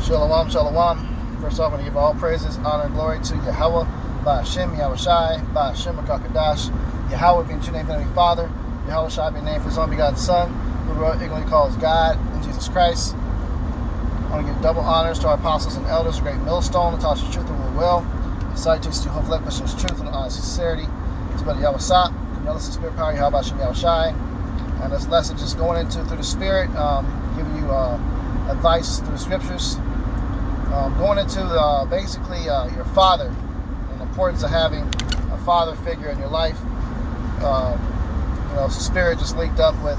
Shalom, shalom. First off, I want to give all praises, honor, and glory to Yahweh, Ba'ashem, Yahweh Shai, Ba'ashem, HaKadosh, Yahweh being true name of Heavenly Father, Yahweh Shai being named for His only begotten Son, who the world ignorantly calls God, in Jesus Christ. I want to give double honors to our apostles and elders, a great millstone, that taught us truth and will. Salutations to Hope Lepish's truth and honest sincerity. It's about Yahweh Sat, Camillus, the Spirit Power, Yahweh Ba'ashem, Yahweh Shai. And this lesson just going into through the Spirit, giving you advice through the Scriptures. Going into basically your father and the importance of having a father figure in your life. The Spirit just linked up with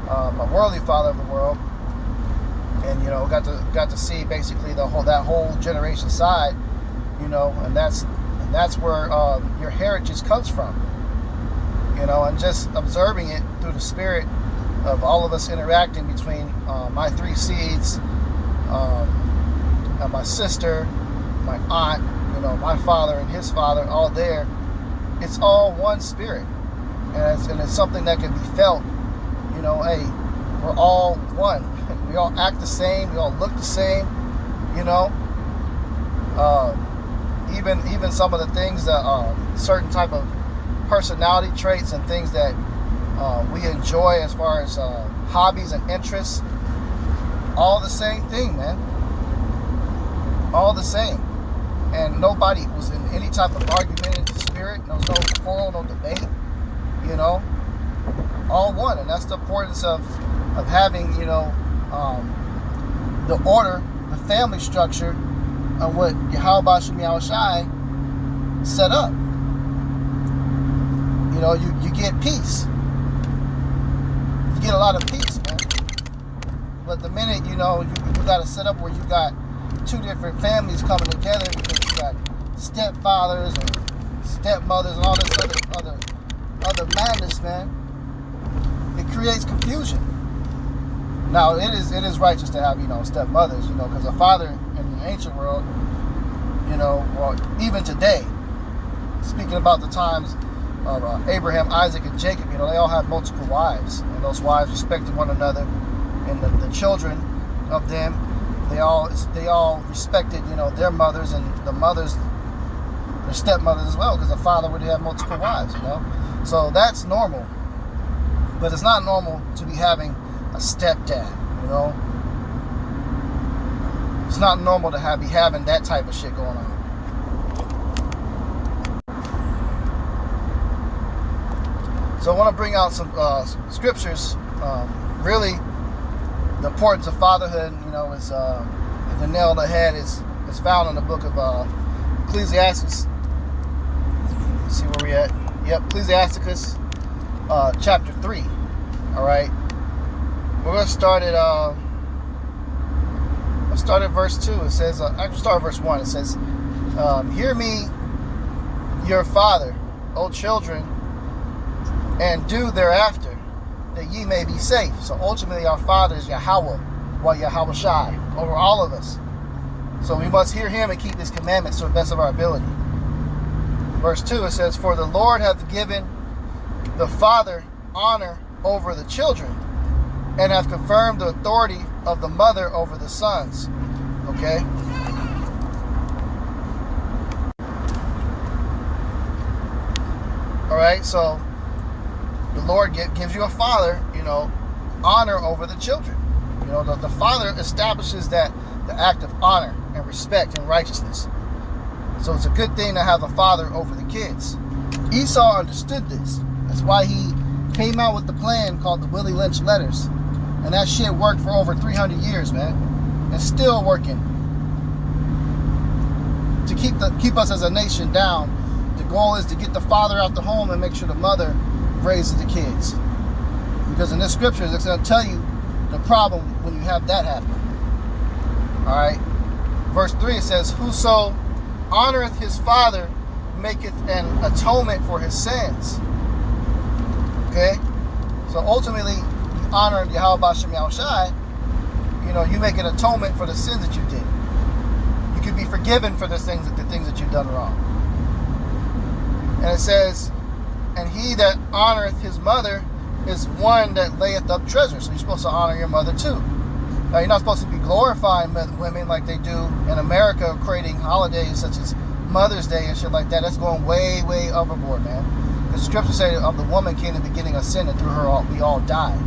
a worldly father of the world, and got to see basically that whole generation side, and that's where your heritage comes from, and just observing it through the Spirit of all of us interacting between my three seeds. My sister, my aunt, my father and his father, all there. It's all one spirit, and it's something that can be felt. Hey, we're all one. We all act the same. We all look the same. Even some of the things that certain type of personality traits and things that we enjoy as far as hobbies and interests, all the same thing, man. All the same, and nobody was in any type of argumentative spirit. There was no quarrel, no debate. All one, and that's the importance of having the order, the family structure of what Yahweh Ba'ashem Yahweh Shai set up. You get peace. You get a lot of peace, man. But the minute you got to set up where you got two different families coming together, because you got stepfathers and stepmothers and all this other madness, man. It creates confusion. Now it is righteous to have stepmothers, because a father in the ancient world, or even today, speaking about the times of Abraham, Isaac, and Jacob, they all had multiple wives, and those wives respected one another, and the children of them. They all respected, their mothers, and the mothers, their stepmothers as well, because a father would have multiple wives, So that's normal. But it's not normal to be having a stepdad, It's not normal to be having that type of shit going on. So I want to bring out some scriptures, really. The importance of fatherhood, is the nail on the head is found in the book of Ecclesiastes. Let's see where we at. Yep, Ecclesiasticus, chapter 3. All right, we're gonna start at let's start at verse 2. It says, I start at verse 1. It says, "Hear me, your father, O children, and do thereafter, that ye may be safe." So ultimately our Father is Yahweh, or Yahweh Shai, over all of us. So we must hear Him and keep His commandments to the best of our ability. Verse 2, it says, "For the Lord hath given the father honor over the children, and hath confirmed the authority of the mother over the sons." Okay? Alright, so the Lord gives you a father, honor over the children. The father establishes that the act of honor and respect and righteousness. So it's a good thing to have a father over the kids. Esau understood this. That's why he came out with the plan called the Willie Lynch Letters. And that shit worked for over 300 years, man. It's still working. To keep us as a nation down, the goal is to get the father out the home and make sure the mother raises the kids. Because in the scriptures, it's going to tell you the problem when you have that happen. Alright? Verse 3, it says, "Whoso honoreth his father maketh an atonement for his sins." Okay? So ultimately, you honor Yahweh Ba'ashem Yahweh Shai, you make an atonement for the sins that you did. You can be forgiven for the things that you've done wrong. And it says, "And he that honoreth his mother is one that layeth up treasure." So you're supposed to honor your mother too. Now, you're not supposed to be glorifying women like they do in America, creating holidays such as Mother's Day and shit like that. That's going way, way overboard, man. The scripture say of the woman came the beginning of sin, and through her we all died.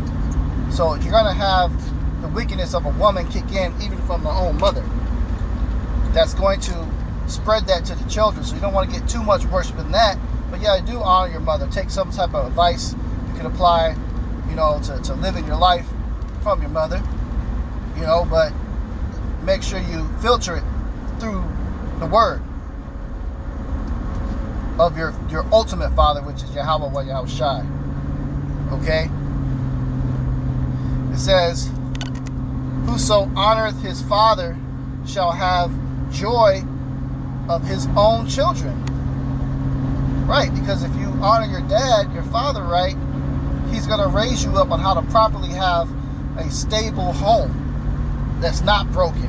So you're going to have the wickedness of a woman kick in even from her own mother. That's going to spread that to the children. So you don't want to get too much worship in that. But yeah, do honor your mother. Take some type of advice you can apply, to living your life from your mother. But make sure you filter it through the word of your ultimate Father, which is Yahweh wa Yahushai. Okay? It says, whoso honoreth his father shall have joy of his own children. Right, because if you honor your dad, your father, right, he's going to raise you up on how to properly have a stable home that's not broken.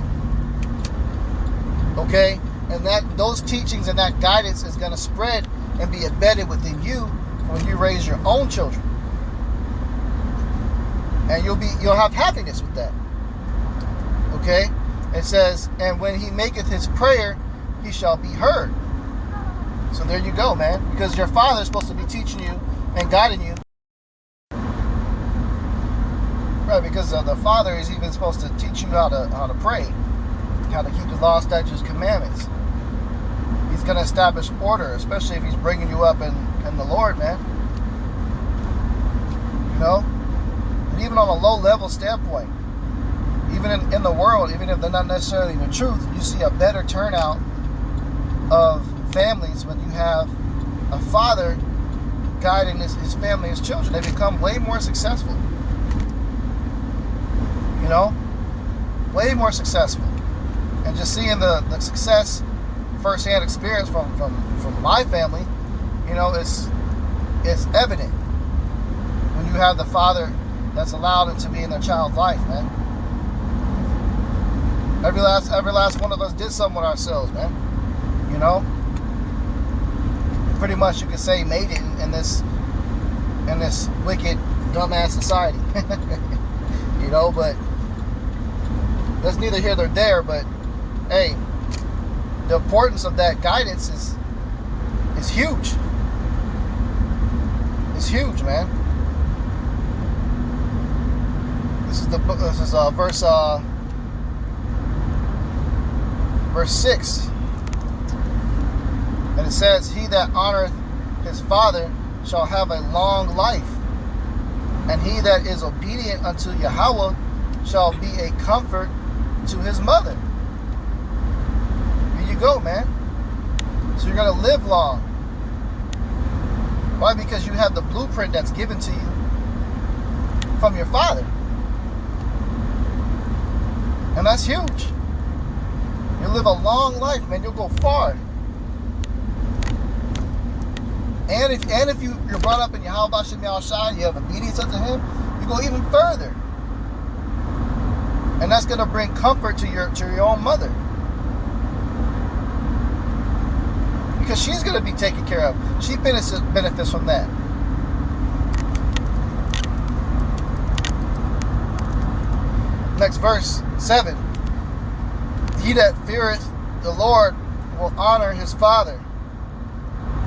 Okay? And those teachings and that guidance is going to spread and be embedded within you when you raise your own children. And you'll have happiness with that. Okay? It says, and when he maketh his prayer, he shall be heard. So there you go, man. Because your father is supposed to be teaching you and guiding you. Right, because the father is even supposed to teach you how to pray, how to keep the law, statutes, commandments. He's going to establish order, especially if he's bringing you up in the Lord, man. And even on a low-level standpoint, even in the world, even if they're not necessarily the truth, you see a better turnout of families when you have a father guiding his family, his children. They become way more successful. Way more successful. And just seeing the success, first-hand experience from my family, it's evident when you have the father that's allowed it to be in their child's life, man. Every last one of us did something with ourselves, man. Pretty much you could say made it in this wicked, dumbass society. But that's neither here nor there. But hey, the importance of that guidance is huge. It's huge, man. This is verse 6. And it says, he that honoreth his father shall have a long life, and he that is obedient unto Yahweh shall be a comfort to his mother. Here you go, man. So you're going to live long. Why? Because you have the blueprint that's given to you from your father. And that's huge. You'll live a long life, man. You'll go far. And if you're brought up in Yahweh Bashem Yahushai, you have obedience unto him, you go even further. And that's going to bring comfort to your own mother. Because she's going to be taken care of. She benefits from that. Next verse, 7. He that feareth the Lord will honor his father,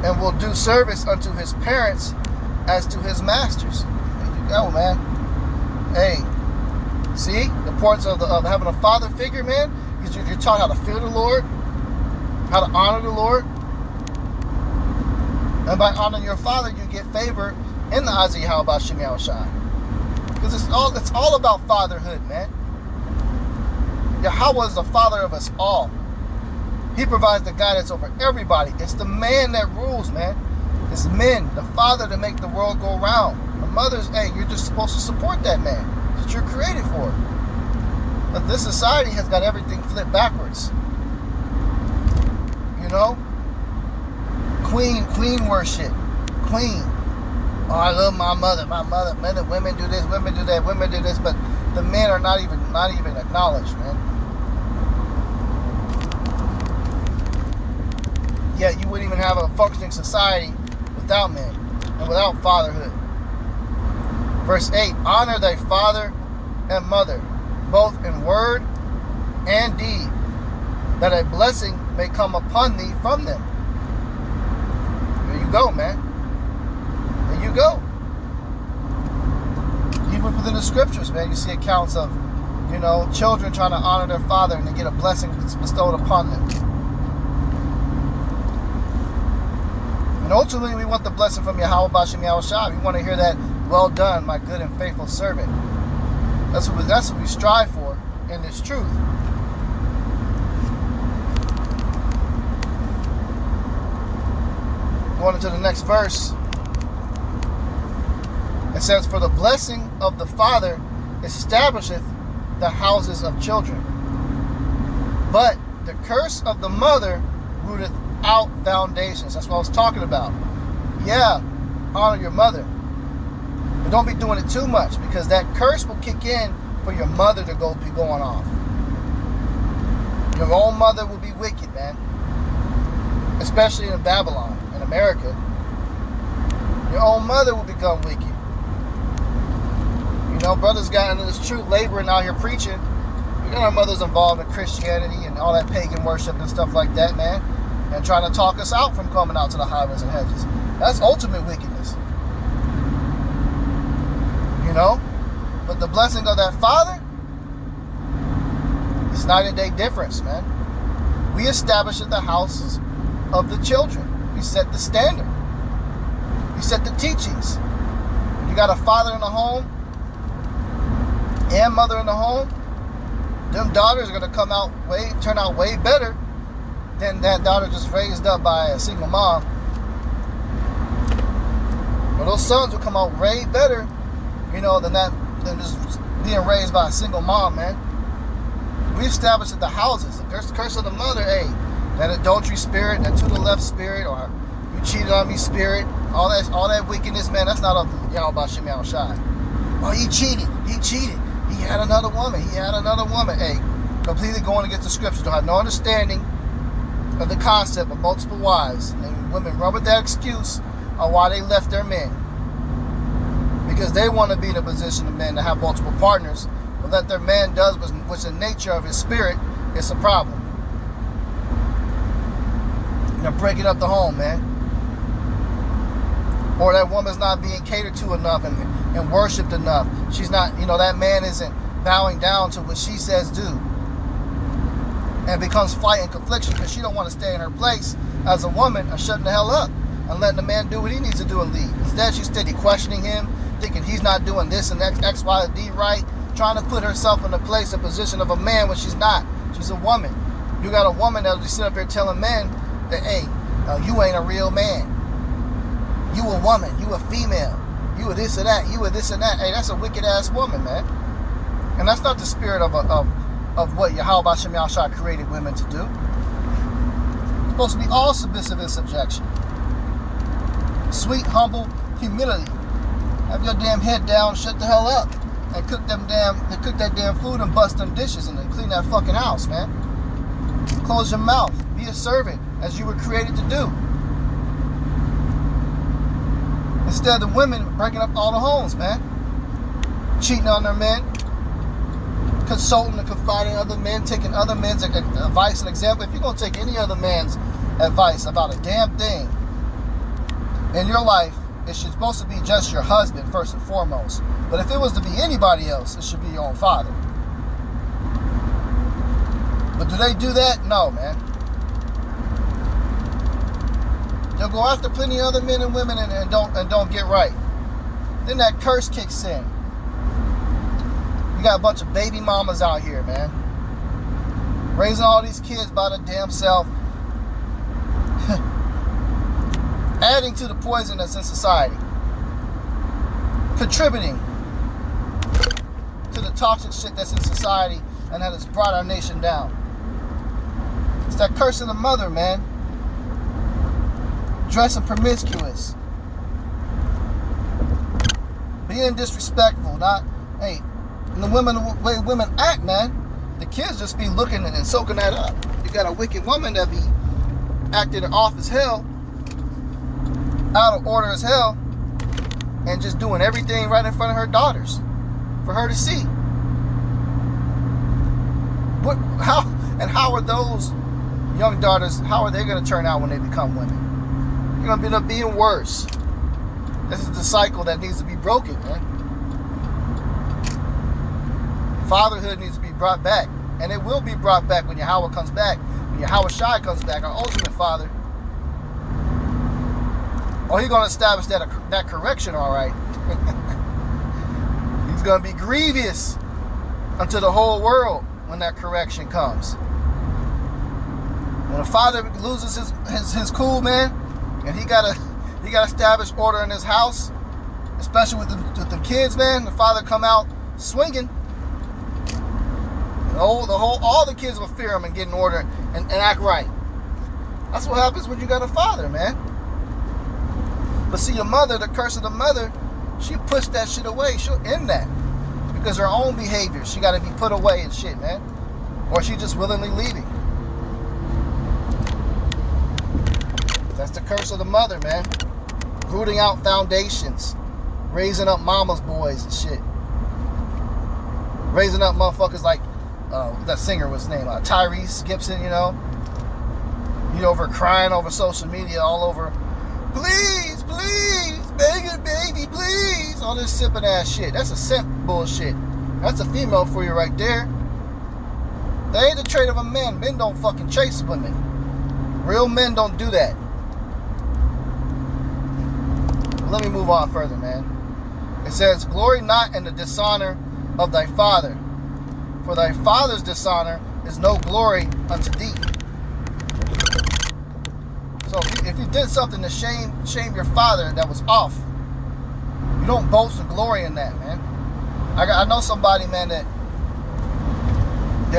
and will do service unto his parents as to his masters. There you go, man. Hey, see the importance of having a father figure, man. You're taught how to fear the Lord, how to honor the Lord, and by honoring your father, you get favor in the eyes of Yahweh Bashem Yahushai. Because it's all about fatherhood, man. Yahweh is the father of us all. He provides the guidance over everybody. It's the man that rules, man. It's men, the father, to make the world go round. The mother's, hey, you're just supposed to support that man. That's what you're created for. But this society has got everything flipped backwards. Queen worship. Queen. Oh, I love my mother. Men and women do this, women do that, women do this, but the men are not even acknowledged, man. Yet you wouldn't even have a functioning society without men and without fatherhood. Verse 8, honor thy father and mother, both in word and deed, that a blessing may come upon thee from them. There you go, man. There you go. Even within the scriptures, man, you see accounts of, children trying to honor their father and they get a blessing bestowed upon them. And ultimately, we want the blessing from Yahweh Bashem Yahushua. We want to hear that, well done, my good and faithful servant. That's what we strive for in this truth. Going into the next verse, it says, for the blessing of the father establisheth the houses of children, but the curse of the mother rooteth out foundations. That's what I was talking about. Yeah, honor your mother, but don't be doing it too much, because that curse will kick in for your mother to be going off. Your own mother will be wicked, man. Especially in Babylon, in America. Your own mother will become wicked. Brothers got into this truth, laboring out here preaching. We got our mothers involved in Christianity and all that pagan worship and stuff like that, man. And trying to talk us out from coming out to the highways and hedges. That's ultimate wickedness. But the blessing of that father, it's night and day difference, man. We establish at the houses of the children. We set the standard. We set the teachings. You got a father in the home and mother in the home, them daughters are going to turn out way better than that daughter just raised up by a single mom. But those sons will come out way better, than just being raised by a single mom, man. We established at the houses, the curse of the mother, that adultery spirit, that to the left spirit, or you cheated on me spirit, all that wickedness, man, that's not of Yahweh Bashem Yahushua. Oh, he cheated. He had another woman. Completely going against the scriptures. Don't have no understanding of the concept of multiple wives. And women run with that excuse on why they left their men. Because they want to be in a position of men to have multiple partners. But that their man does, which the nature of his spirit, it's a problem. Breaking up the home, man. Or that woman's not being catered to enough and worshipped enough. She's not, that man isn't bowing down to what she says do. And becomes fight and confliction because she don't want to stay in her place as a woman and shutting the hell up and letting the man do what he needs to do and leave. Instead, she's steady questioning him, thinking he's not doing this and X, Y, and D right, trying to put herself in the place and position of a man when she's not. She's a woman. You got a woman that'll just sit up here telling men that, you ain't a real man. You a woman. You a female. You a this or that. You a this and that. Hey, that's a wicked ass woman, man. And that's not the spirit of what Yahweh Bashem Yahushua created women to do. It's supposed to be all submissive in subjection. Sweet, humble humility. Have your damn head down, shut the hell up, and cook that damn food and bust them dishes and then clean that fucking house, man. Close your mouth. Be a servant as you were created to do. Instead of women breaking up all the homes, man. Cheating on their men. Consulting and confiding in other men. Taking other men's advice and example. If you're going to take any other man's advice about a damn thing in your life, it should supposed to be just your husband first and foremost. But if it was to be anybody else, it should be your own father. But do they do that? No, man. They'll go after plenty of other men and women and don't get right. Then that curse kicks in. You got a bunch of baby mamas out here, man. Raising all these kids by their damn self. Adding to the poison that's in society. Contributing to the toxic shit that's in society and that has brought our nation down. It's that curse of the mother, man. Dressing promiscuous. Being disrespectful. And the way women act, man. The kids just be looking and soaking that up. You got a wicked woman that be acting off as hell, out of order as hell, and just doing everything right in front of her daughters for her to see. How are those young daughters, how are they going to turn out when they become women? You're going to end up being worse. This is the cycle that needs to be broken, man. Fatherhood needs to be brought back. And it will be brought back when Yahweh comes back. When Yahweh Shai comes back, our ultimate father. Oh, he's going to establish that correction, all right. He's going to be grievous unto the whole world when that correction comes. When a father loses his cool, man, and he gotta establish order in his house, especially with the kids, man. The father come out swinging. All the kids will fear him and get in order and act right. That's what happens when you got a father, man. But see, your mother, the curse of the mother, she pushed that shit away. She'll end that because her own behavior, she got to be put away and shit, man, or she just willingly leaving. That's the curse of the mother, man. Rooting out foundations, raising up mama's boys and shit, raising up motherfuckers like that singer was named Tyrese Gibson. You know, he over crying over social media, all over, please, begging, baby, please, all this sipping ass shit. That's a simp bullshit. That's a female for you right there. That ain't the trait of a man. Men don't fucking chase women. Real men don't do that. Let me move on further, man. It says, glory not in the dishonor of thy father, for thy father's dishonor is no glory unto thee. So if you did something to shame your father that was off, you don't boast and glory in that, man. I know somebody, man, that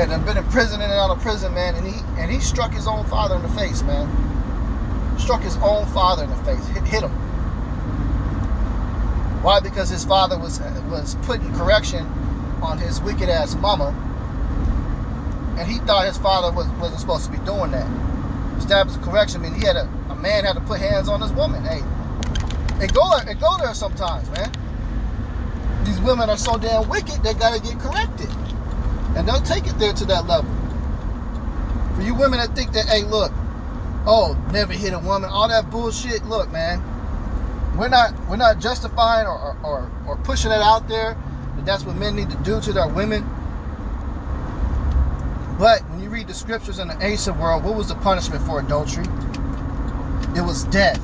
have been in prison and out of prison, man, and he struck his own father in the face, man. Struck his own father in the face, hit him. Why? Because his father was putting correction on his wicked ass mama, and he thought his father wasn't supposed to be doing that. Establish correction. I mean, a man had to put hands on his woman. Hey, it go there sometimes, man. These women are so damn wicked, they gotta get corrected, and they'll take it there to that level. For you women that think that, hey, look, oh, never hit a woman, all that bullshit. Look, man, we're not justifying or pushing it out there that that's what men need to do to their women. But when you read the scriptures in the ancient world, what was the punishment for adultery? It was death.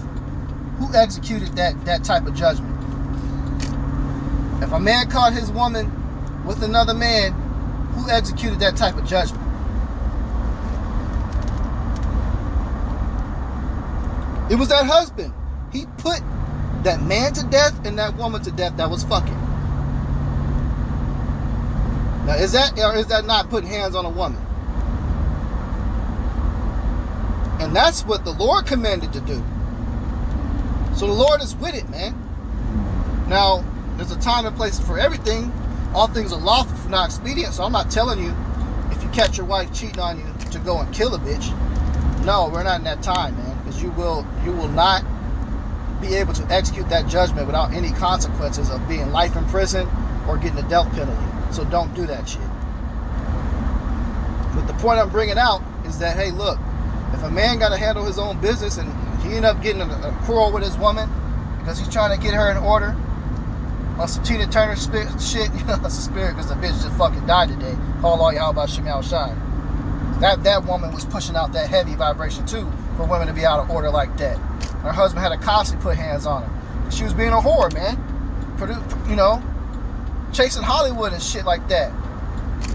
Who executed that type of judgment? If a man caught his woman with another man, who executed that type of judgment? It was that husband. He put that man to death and that woman to death that was fucking. Now, is that or is that not putting hands on a woman? And that's what the Lord commanded to do. So the Lord is with it, man. Now, there's a time and place for everything. All things are lawful for not expedient. So I'm not telling you, if you catch your wife cheating on you, to go and kill a bitch. No, we're not in that time, man. Because you will not be able to execute that judgment without any consequences of being life in prison or getting a death penalty. So don't do that shit. But the point I'm bringing out is that, hey, look, if a man got to handle his own business and he end up getting a quarrel with his woman because he's trying to get her in order on some Tina Turner shit, you know, that's a spirit because the bitch just fucking died today. Call all y'all about Shemal Shine. That woman was pushing out that heavy vibration too for women to be out of order like that. Her husband had to constantly put hands on her. She was being a whore, man. You know, chasing Hollywood and shit like that.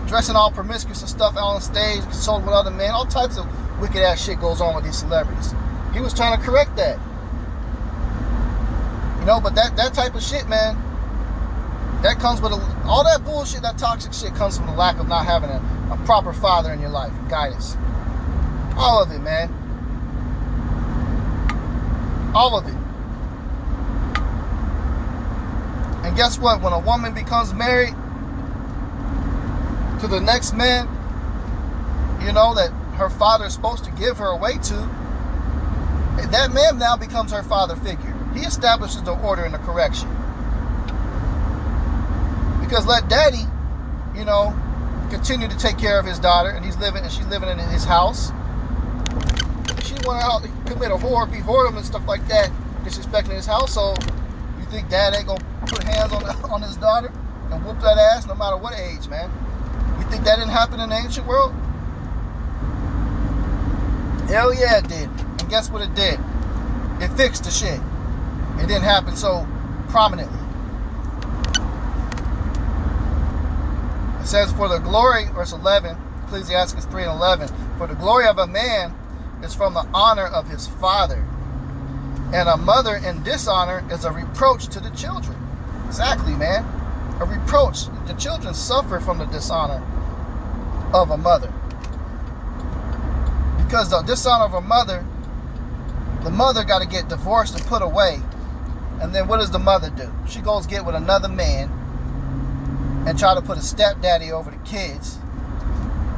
Dressing all promiscuous and stuff out on stage, consulting with other men. All types of wicked ass shit goes on with these celebrities. He was trying to correct that. You know, but that type of shit, man, that comes with all that bullshit, that toxic shit comes from the lack of not having a proper father in your life, guidance. All of it, man. All of it. And guess what? When a woman becomes married to the next man, you know, that her father is supposed to give her away to, that man now becomes her father figure. He establishes the order and the correction. Because let daddy, you know, continue to take care of his daughter, and she's living in his house. She went out to commit a whore, be whoredom and stuff like that, disrespecting his household. You think dad ain't gonna put hands on his daughter and whoop that ass no matter what age, man? You think that didn't happen in the ancient world? Hell yeah, it did. And guess what it did? It fixed the shit. It didn't happen so prominently. It says, for the glory, verse 11, Ecclesiastes 3:11, for the glory of a man is from the honor of his father, and a mother in dishonor is a reproach to the children. Exactly, man. A reproach. The children suffer from the dishonor of a mother. Because the dishonor of a mother, the mother got to get divorced and put away. And then what does the mother do? She goes get with another man and try to put a stepdaddy over the kids.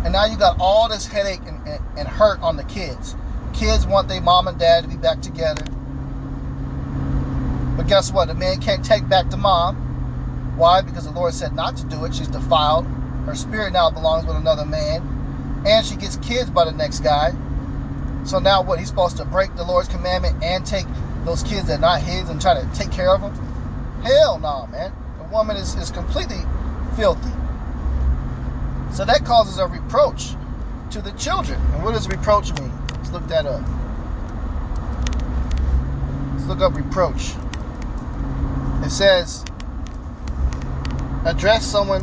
And now you got all this headache and hurt on the kids. Kids want their mom and dad to be back together. But guess what? The man can't take back the mom. Why? Because the Lord said not to do it. She's defiled. Her spirit now belongs with another man. And she gets kids by the next guy. So now what? He's supposed to break the Lord's commandment and take those kids that are not his and try to take care of them? Hell no, man. The woman is completely filthy. So that causes a reproach to the children. And what does reproach mean? Let's look that up. Let's look up reproach. It says, address someone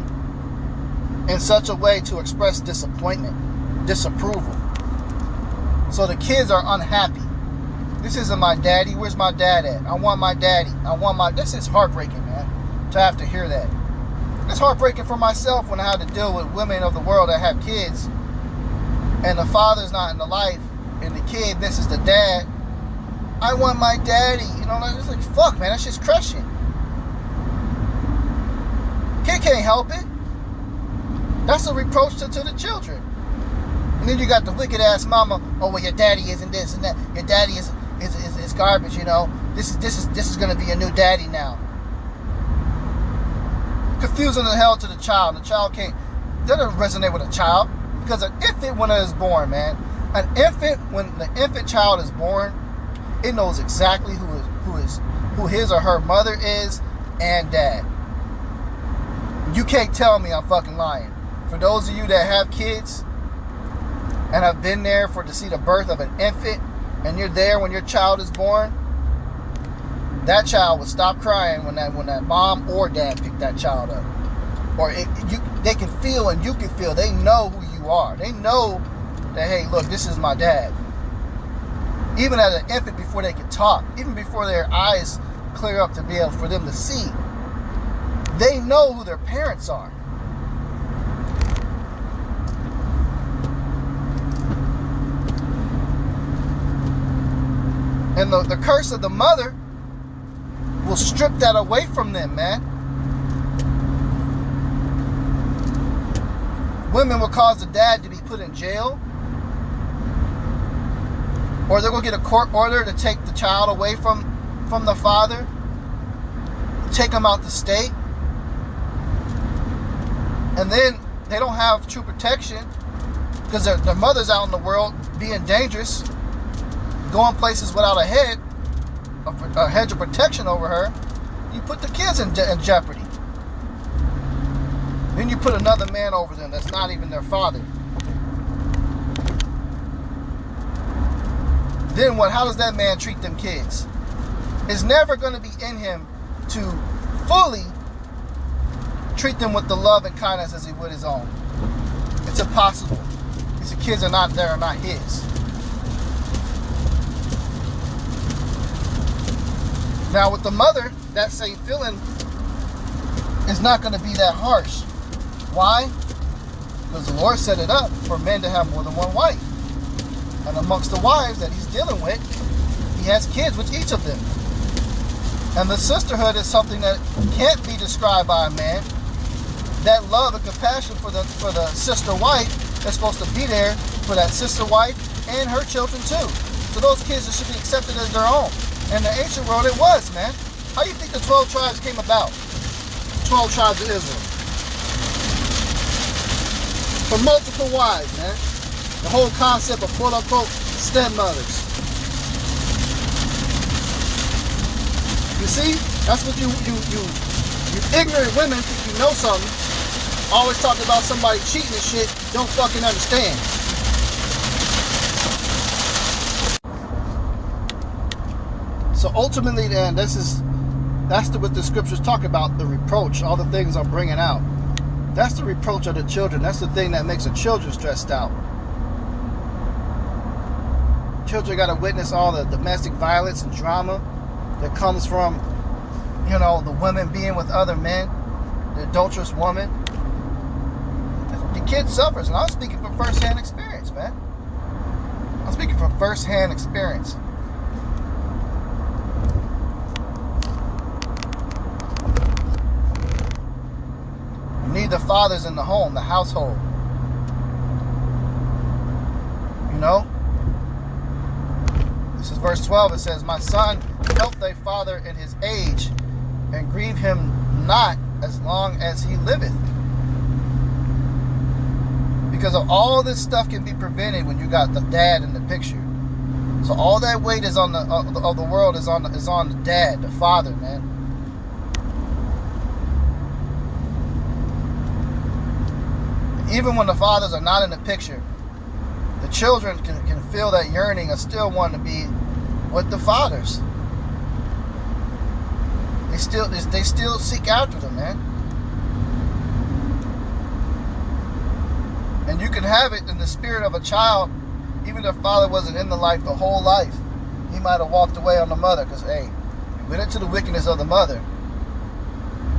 in such a way to express disappointment, disapproval. So the kids are unhappy. This isn't my daddy. Where's my dad at? I want my daddy. This is heartbreaking, man, to have to hear that. It's heartbreaking for myself when I had to deal with women of the world that have kids, and the father's not in the life, and the kid misses the dad. I want my daddy. You know, it's like, fuck, man, that's just crushing. Kid can't help it. That's a reproach to the children. And then you got the wicked ass mama. Oh, well, your daddy isn't this and that. Your daddy is garbage. You know, this is gonna be a new daddy now. Confusing the hell to the child. The child can't. That doesn't resonate with a child, because an infant when it is born, man. When the infant child is born, it knows exactly who his or her mother is and dad. You can't tell me I'm fucking lying. For those of you that have kids and have been there to see the birth of an infant, and you're there when your child is born, that child would stop crying when that mom or dad picked that child up. Or they can feel, and you can feel, they know who you are. They know that, hey, look, this is my dad. Even as an infant, before they can talk, even before their eyes clear up to be able for them to see, they know who their parents are. And the curse of the mother will strip that away from them, man. Women will cause the dad to be put in jail, or they're going to get a court order to take the child away from the father, take him out the state, and then they don't have true protection because their mother's out in the world being dangerous, going places without a hedge of protection over her. You put the kids in jeopardy. Then you put another man over them that's not even their father. Then what? How does that man treat them kids? It's never going to be in him to fully treat them with the love and kindness as he would his own. It's impossible. These kids are not there, are not his. Now with the mother, that same feeling is not going to be that harsh. Why? Because the Lord set it up for men to have more than one wife. And amongst the wives that he's dealing with, he has kids with each of them. And the sisterhood is something that can't be described by a man. That love and compassion for the sister wife is supposed to be there for that sister wife and her children too. So those kids should be accepted as their own. In the ancient world, it was, man. How do you think the 12 tribes came about? 12 tribes of Israel. for multiple wives, man. The whole concept of quote-unquote stepmothers. You see? That's what you ignorant women think you know something. Always talking about somebody cheating and shit. Don't fucking understand. So ultimately, then, that's what the scriptures talk about, the reproach, all the things I'm bringing out. That's the reproach of the children. That's the thing that makes the children stressed out. Children got to witness all the domestic violence and drama that comes from, you know, the women being with other men, the adulterous woman. The kid suffers, and I'm speaking from first-hand experience, man. I'm speaking from first-hand experience. You need the fathers in the home, the household. You know? This is verse 12. It says, "My son, help thy father in his age, and grieve him not as long as he liveth." Because of all this stuff can be prevented when you got the dad in the picture. So all that weight is on of the world is on the dad, the father, man. Even when the fathers are not in the picture, the children can feel that yearning of still wanting to be with the fathers. They still seek after them, man. And you can have it in the spirit of a child, even if the father wasn't in the life the whole life. He might have walked away on the mother because, hey, he went into the wickedness of the mother.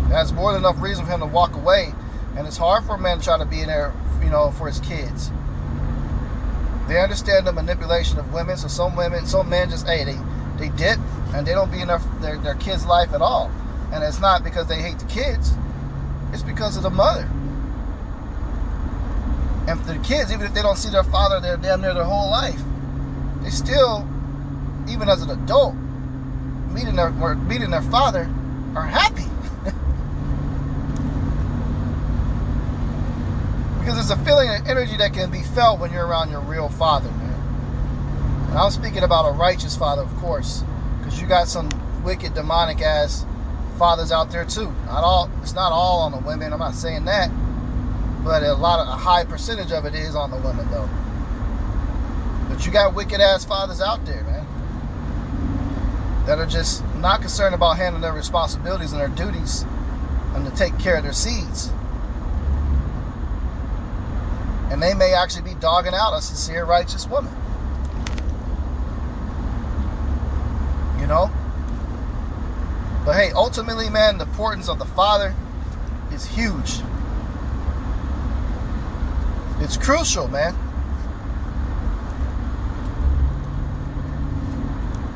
That's more than enough reason for him to walk away. And it's hard for a man to try to be in there, you know, for his kids. They understand the manipulation of women. So some men just, hey, they dip and they don't be in their kids' life at all. And it's not because they hate the kids. It's because of the mother. And for the kids, even if they don't see their father there damn near their whole life, they still, even as an adult, meeting their father, are happy. Because there's a feeling and energy that can be felt when you're around your real father, man. And I'm speaking about a righteous father, of course, because you got some wicked, demonic ass fathers out there too. It's not all on the women. I'm not saying that, but a high percentage of it is on the women, though. But you got wicked ass fathers out there, man, that are just not concerned about handling their responsibilities and their duties and to take care of their seeds. And they may actually be dogging out a sincere, righteous woman. You know? But hey, ultimately, man, the importance of the father is huge. It's crucial, man.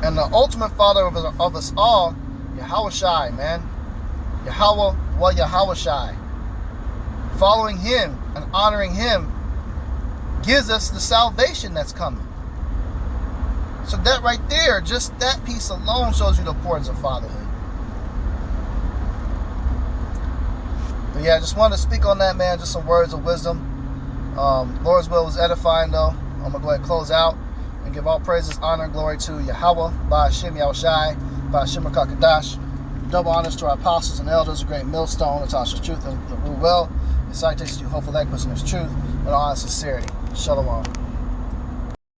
And the ultimate father of us all, Yahweh Shai, man. Yahweh wa Yahweh Shai. Following him and honoring him gives us the salvation that's coming. So that right there, just that piece alone shows you the importance of fatherhood. But yeah, I just wanted to speak on that, man. Just some words of wisdom. Lord's will was edifying, though. I'm going to go ahead and close out and give all praises, honor, and glory to Yahweh, by Hashem Yahushai, by Hashem HaKadosh. Double honors to our apostles and elders, a great millstone, Natasha's truth, and the rule well. The citation to hopeful eloquence in his truth, and all in sincerity. Shalom.